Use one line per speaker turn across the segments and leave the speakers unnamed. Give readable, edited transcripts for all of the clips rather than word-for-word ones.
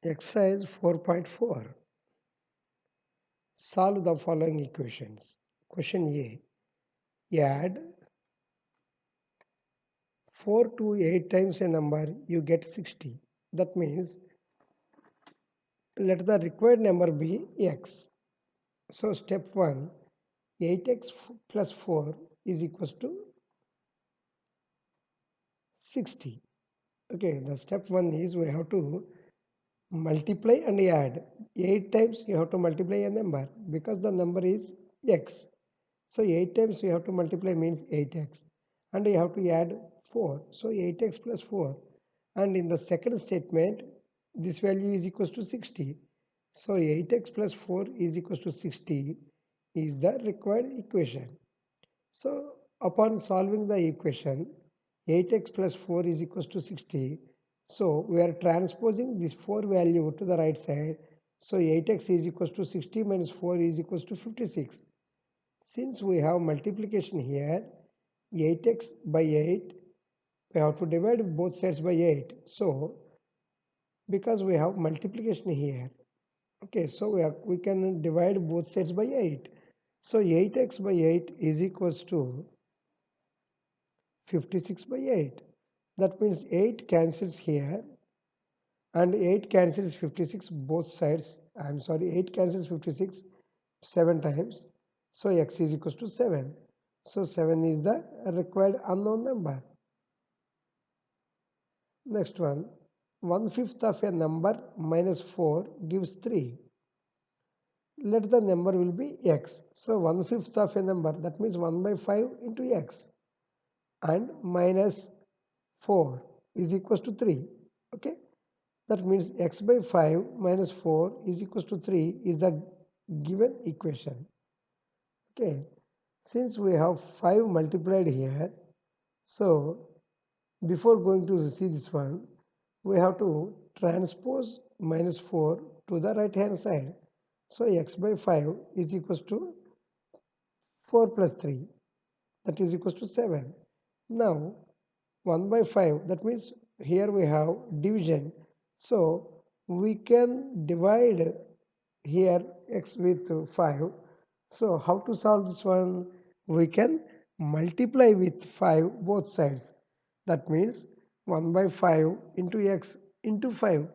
Exercise 4.4. Solve the following equations. Question A. Add 4 to 8 times a number, you get 60. That means let the required number be x. So step 1, 8x plus 4 is equals to 60. Okay, the step 1 is we have to multiply and add. 8 times you have to multiply a number because the number is x. So 8 times you have to multiply means 8x, and you have to add 4. So 8x plus 4. And in the second statement, this value is equals to 60. So 8x plus 4 is equals to 60 is the required equation. So upon solving the equation, 8x plus 4 is equals to 60. So we are transposing this 4 value to the right side. So 8x is equals to 60 minus 4 is equals to 56. Since we have multiplication here, 8x by 8, we have to divide both sides by 8. So, because we have multiplication here, okay, so we can divide both sides by 8. So, 8x by 8 is equals to 56 by 8. That means 8 cancels here and 8 cancels 56 both sides. I'm sorry, 8 cancels 56 7 times. So x is equals to 7. So 7 is the required unknown number. Next one, 1/5 of a number minus 4 gives 3. Let the number will be x. So 1/5 of a number, that means 1 by 5 into x, and minus 4 is equals to 3. Okay, that means x by 5 minus 4 is equals to 3 is the given equation. Okay, since we have 5 multiplied here, so before going to see this one, we have to transpose minus 4 to the right hand side. So x by 5 is equals to 4 plus 3, that is equals to 7. Now 1 by 5, that means here we have division. So we can divide here x with 5. So how to solve this one? We can multiply with 5 both sides. That means 1 by 5 into x into 5,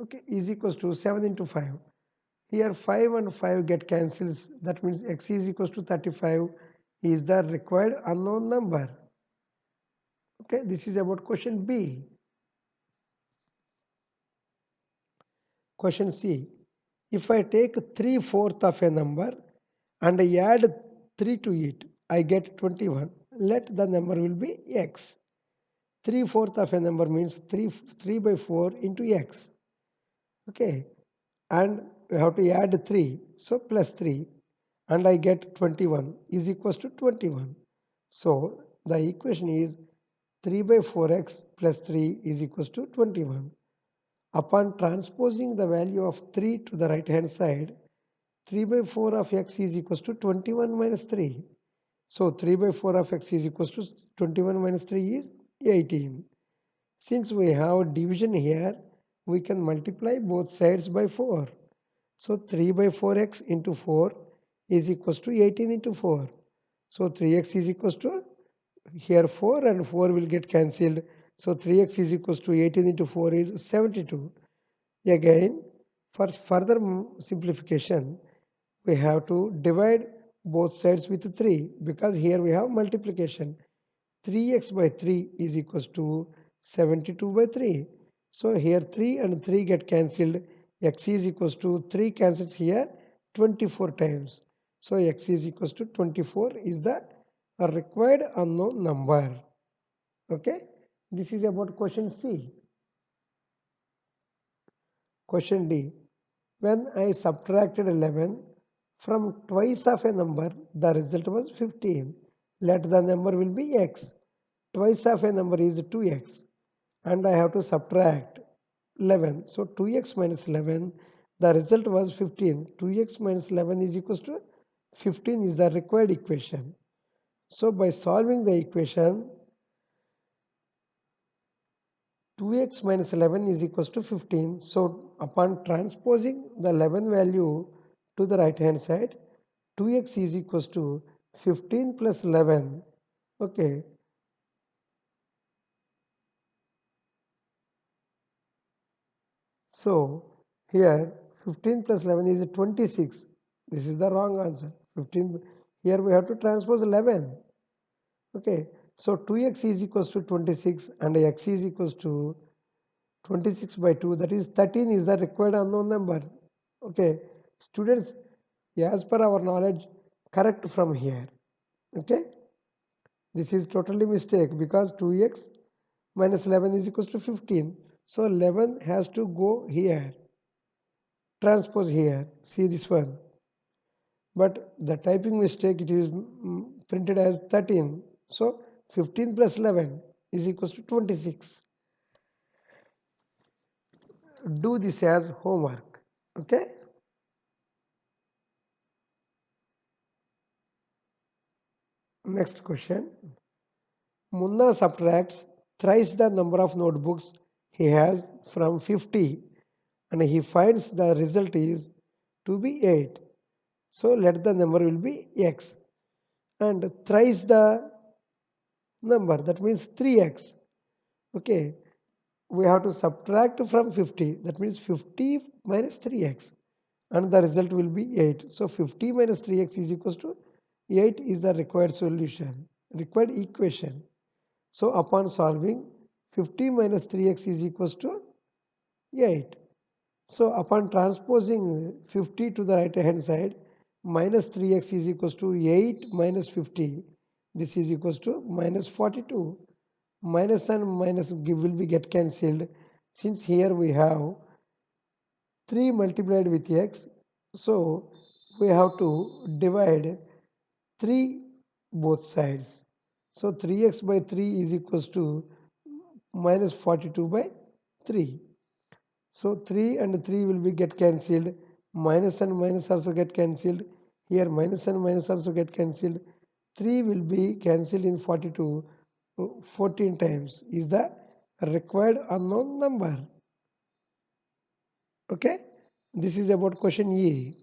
okay, is equals to 7 into 5. Here 5 and 5 get cancels. That means x is equals to 35 is the required unknown number. Okay, this is about question B. Question C. If I take 3/4 of a number and I add 3 to it, I get 21. Let the number will be x. 3/4 of a number means 3 by 4 into x. Okay, and we have to add 3. So plus 3, and I get 21 is equals to 21. So the equation is 3 by 4x plus 3 is equals to 21. Upon transposing the value of 3 to the right hand side, 3 by 4 of x is equals to 21 minus 3. So 3 by 4 of x is equals to 21 minus 3 is 18. Since we have division here, we can multiply both sides by 4. So 3 by 4x into 4 is equals to 18 into 4. So 3x is equals to, here 4 and 4 will get cancelled. So 3x is equals to 18 into 4 is 72. Again, for further simplification, we have to divide both sides with 3 because here we have multiplication. 3x by 3 is equals to 72 by 3. So here 3 and 3 get cancelled. X is equals to 3 cancels here 24 times. So x is equals to 24 is the required unknown number. Okay, this is about question C. Question D. When I subtracted 11 from twice of a number, the result was 15. Let the number will be x. Twice of a number is 2x, and I have to subtract 11. So 2x minus 11, the result was 15. 2x minus 11 is equals to 15 is the required equation. So by solving the equation, 2x minus 11 is equals to 15. So upon transposing the 11 value to the right hand side, 2x is equals to 15 plus 11. Okay. So here 15 plus 11 is 26. This is the wrong answer. 15. Here we have to transpose 11. Okay. So 2x is equals to 26 and x is equals to 26 by 2, that is 13 is the required unknown number. Okay. Students, as per our knowledge, correct from here. Okay. This is totally mistake because 2x minus 11 is equals to 15. So 11 has to go here. Transpose here. See this one. But the typing mistake, it is printed as 13. So 15 plus 11 is equals to 26. Do this as homework. Okay. Next question. Munna subtracts thrice the number of notebooks he has from 50 and he finds the result is to be 8. So let the number will be x and thrice the number, that means 3x. Okay, we have to subtract from 50, that means 50 minus 3x and the result will be 8. So 50 minus 3x is equals to 8 is the required solution, required equation. So upon solving, 50 minus 3x is equals to 8. So upon transposing 50 to the right hand side, minus 3x is equals to 8 minus 50. This is equals to minus 42. Minus and minus will be get cancelled. Since here we have 3 multiplied with x, so we have to divide 3 both sides. So 3x by 3 is equals to minus 42 by 3. So 3 and 3 will be get cancelled. Minus and minus also get cancelled. Here minus and minus also get cancelled. 3 will be cancelled in 42 14 times is the required unknown number. Okay. This is about question E.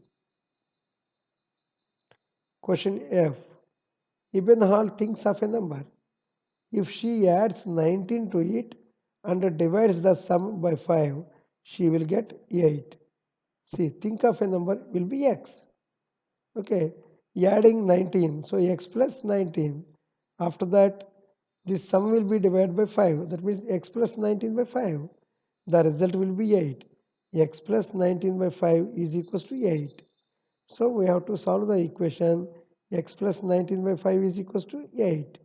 Question F. Ibn Hal thinks of a number. If she adds 19 to it and divides the sum by 5, she will get 8. See, think of a number will be x. Okay, adding 19. So x plus 19. After that, this sum will be divided by 5. That means x plus 19 by 5. The result will be 8. X plus 19 by 5 is equals to 8. So we have to solve the equation x plus 19 by 5 is equals to 8.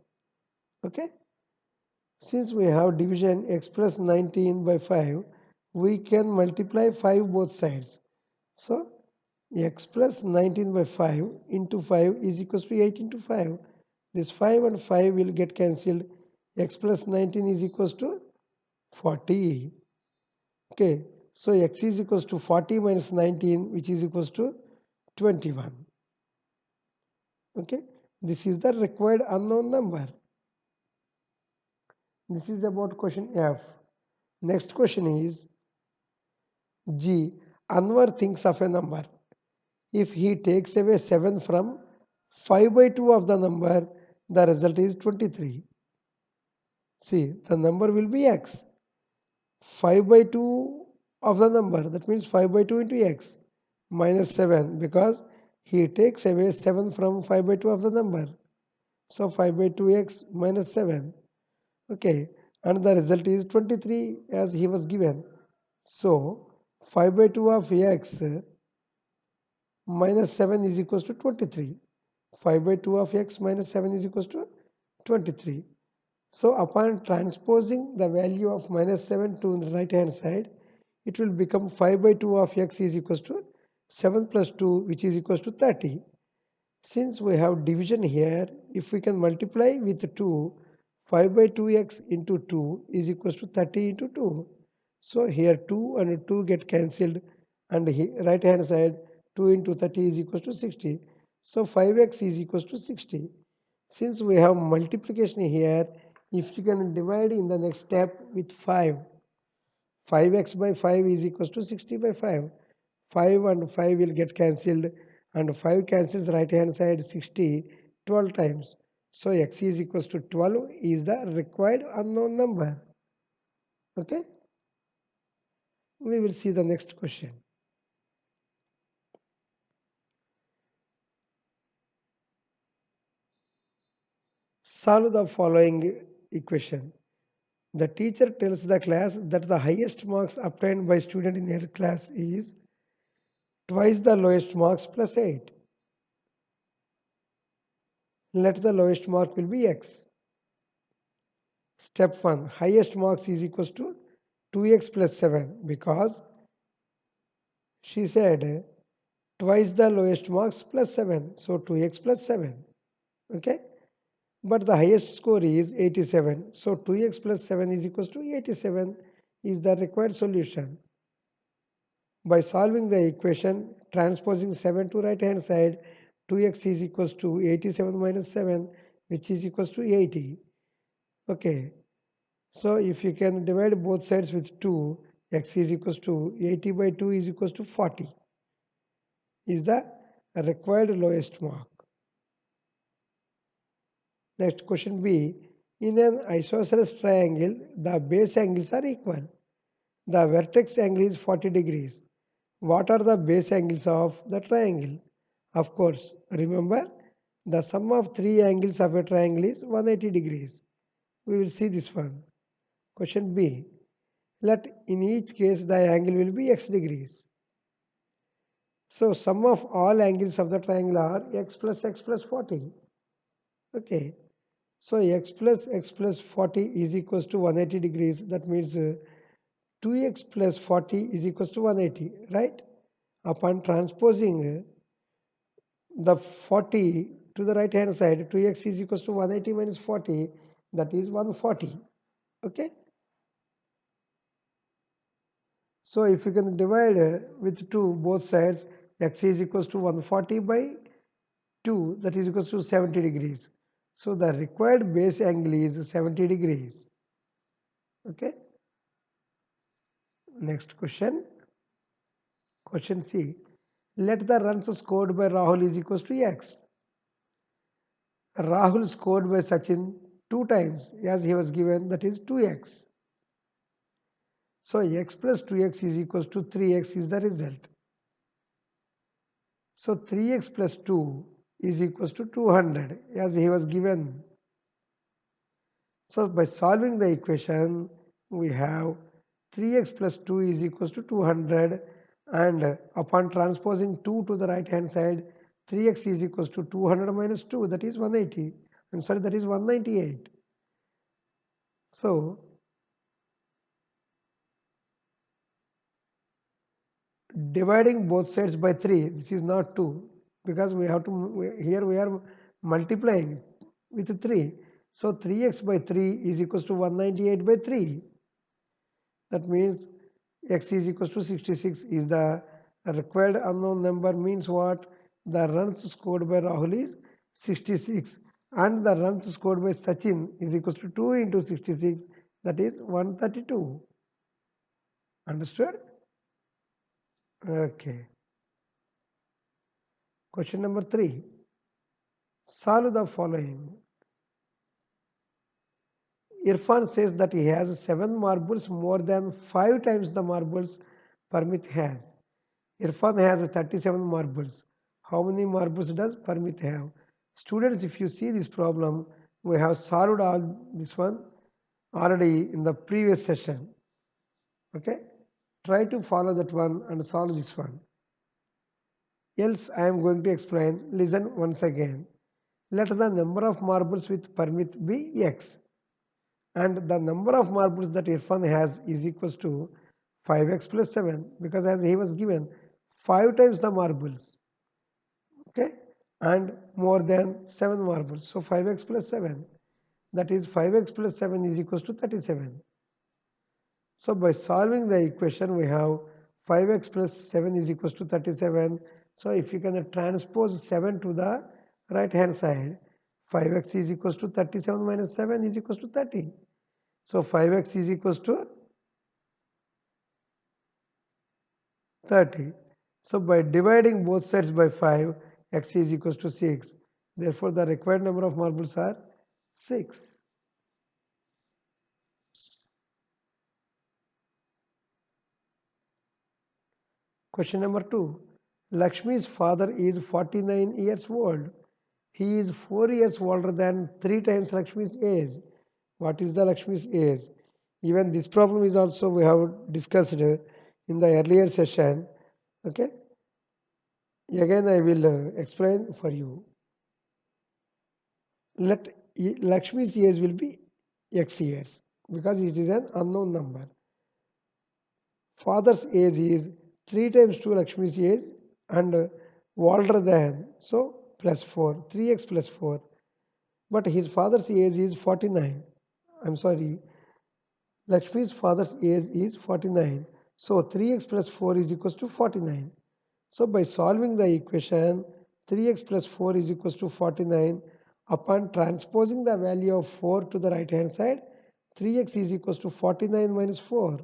Okay. Since we have division x plus 19 by 5, we can multiply 5 both sides. So x plus 19 by 5 into 5 is equals to 8 into 5. This 5 and 5 will get cancelled. X plus 19 is equals to 40. Okay, so x is equals to 40 minus 19, which is equals to 21. Okay, this is the required unknown number. This is about question F. Next question is G. Anwar thinks of a number. If he takes away 7 from 5 by 2 of the number, the result is 23. See, the number will be x. 5 by 2 of the number, that means 5 by 2 into x minus 7 because he takes away 7 from 5 by 2 of the number. So 5 by 2x minus 7. Okay, and the result is 23 as he was given. So 5 by 2 of x minus 7 is equals to 23. 5 by 2 of x minus 7 is equals to 23. So upon transposing the value of minus 7 to the right hand side, it will become 5 by 2 of x is equals to 7 plus 2, which is equals to 30. Since we have division here, if we can multiply with 2, 5 by 2x into 2 is equals to 30 into 2. So here 2 and 2 get cancelled and right hand side 2 into 30 is equals to 60. So 5x is equals to 60. Since we have multiplication here, if you can divide in the next step with 5, 5x by 5 is equals to 60 by 5. 5 and 5 will get cancelled and 5 cancels right hand side 60 12 times. So x is equals to 12 is the required unknown number. Okay. We will see the next question. Solve the following equation. The teacher tells the class that the highest marks obtained by student in her class is twice the lowest marks plus 8. Let the lowest mark will be x. Step 1. Highest marks is equals to 2x plus 7 because she said twice the lowest marks plus 7. So 2x plus 7. Okay. But the highest score is 87. So 2x plus 7 is equals to 87 is the required solution. By solving the equation, transposing 7 to right hand side, 2x is equals to 87 minus 7, which is equals to 80. Okay. So if you can divide both sides with 2, x is equals to 80 by 2 is equals to 40 is the required lowest mark. Next question B. In an isosceles triangle, the base angles are equal. The vertex angle is 40 degrees. What are the base angles of the triangle? Of course, remember the sum of three angles of a triangle is 180 degrees. We will see this one. Question B. Let in each case the angle will be x degrees. So sum of all angles of the triangle are x plus 40. Okay. So x plus 40 is equals to 180 degrees. That means 2x plus 40 is equals to 180, right? Upon transposing the 40 to the right hand side, 2x is equals to 180 minus 40, that is 140. Okay. So if you can divide with 2 both sides, x is equals to 140 by 2, that is equals to 70 degrees. So the required base angle is 70 degrees. Okay. Next question. Question C. Let the runs scored by Rahul is equals to x. Rahul scored by Sachin 2 times as he was given, that is 2x. So x plus 2x is equals to 3x is the result. So 3x plus 2 is equals to 200 as he was given. So by solving the equation, we have 3x plus 2 is equals to 200 and upon transposing 2 to the right hand side, 3x is equals to 200 minus 2, that is 180. I'm sorry, that is 198. So dividing both sides by 3, this is not 2 because we have to, here we are multiplying with 3. So 3x by 3 is equals to 198 by 3. That means x is equals to 66 is the required unknown number, means what? The runs scored by Rahul is 66 and the runs scored by Sachin is equals to 2 into 66, that is 132. Understood? Okay. Question number 3. Solve the following. Irfan says that he has 7 marbles more than 5 times the marbles Parmit has. Irfan has 37 marbles. How many marbles does Parmit have? Students, if you see this problem, we have solved all this one already in the previous session. Okay? Try to follow that one and solve this one. Else I am going to explain. Listen once again. Let the number of marbles with Parmit be x. And the number of marbles that Irfan has is equals to 5x plus 7 because as he was given 5 times the marbles, okay, and more than 7 marbles. So 5x plus 7, that is 5x plus 7 is equals to 37. So by solving the equation we have 5x plus 7 is equals to 37. So if you can transpose 7 to the right hand side, 5x is equals to 37 minus 7 is equals to 30. So 5x is equals to 30. So by dividing both sides by 5, x is equals to 6. Therefore, the required number of marbles are 6. Question number 2. Lakshmi's father is 49 years old. He is 4 years older than 3 times Lakshmi's age. What is the Lakshmi's age? Even this problem is also we have discussed in the earlier session. Okay. Again I will explain for you. Let Lakshmi's age will be x years because it is an unknown number. Father's age is 3 times 2 Lakshmi's age and older than, so plus 4, 3x plus 4. But his father's age is 49. I'm sorry, Lakshmi's father's age is 49. So 3x plus 4 is equals to 49. So by solving the equation 3x plus 4 is equals to 49, upon transposing the value of 4 to the right hand side, 3x is equals to 49 minus 4.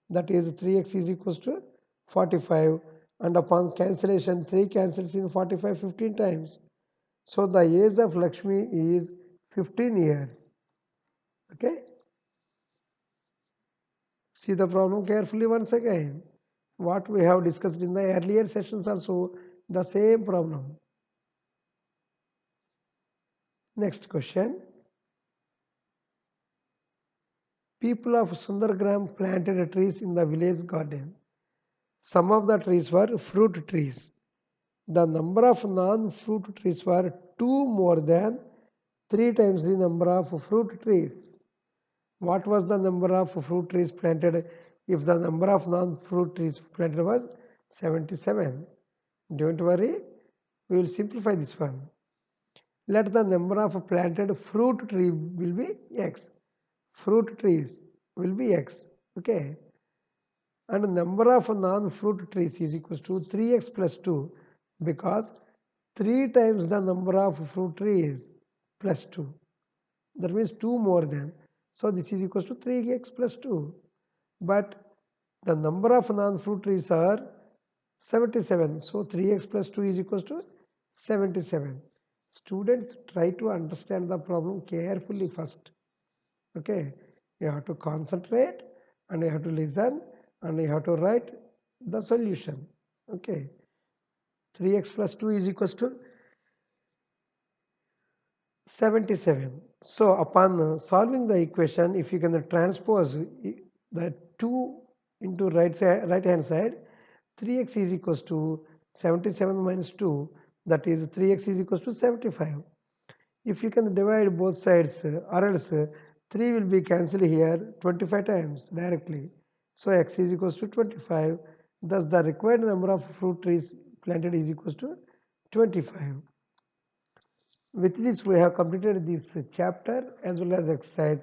That is 3x is equals to 45, and upon cancellation 3 cancels in 45 15 times. So the age of Lakshmi is 15 years. Okay. See the problem carefully once again. What we have discussed in the earlier sessions also, the same problem. Next question. People of Sundargram planted trees in the village garden. Some of the trees were fruit trees. The number of non-fruit trees were 2 more than 3 times the number of fruit trees. What was the number of fruit trees planted if the number of non-fruit trees planted was 77? Don't worry, we will simplify this one. Let the number of planted fruit tree will be x. Fruit trees will be x. Okay. And number of non-fruit trees is equals to 3x plus 2 because 3 times the number of fruit trees plus 2. That means 2 more than. So this is equals to 3x plus 2. But the number of non-fruit trees are 77. So 3x plus 2 is equals to 77. Students, try to understand the problem carefully first. Okay. You have to concentrate and you have to listen and you have to write the solution. Okay. 3x plus 2 is equals to 77. So upon solving the equation, if you can transpose the 2 into right hand side, 3x is equals to 77 minus 2, that is 3x is equals to 75. If you can divide both sides or else 3 will be cancelled here 25 times directly. So x is equals to 25. Thus the required number of fruit trees planted is equals to 25. With this we have completed this chapter as well as exercise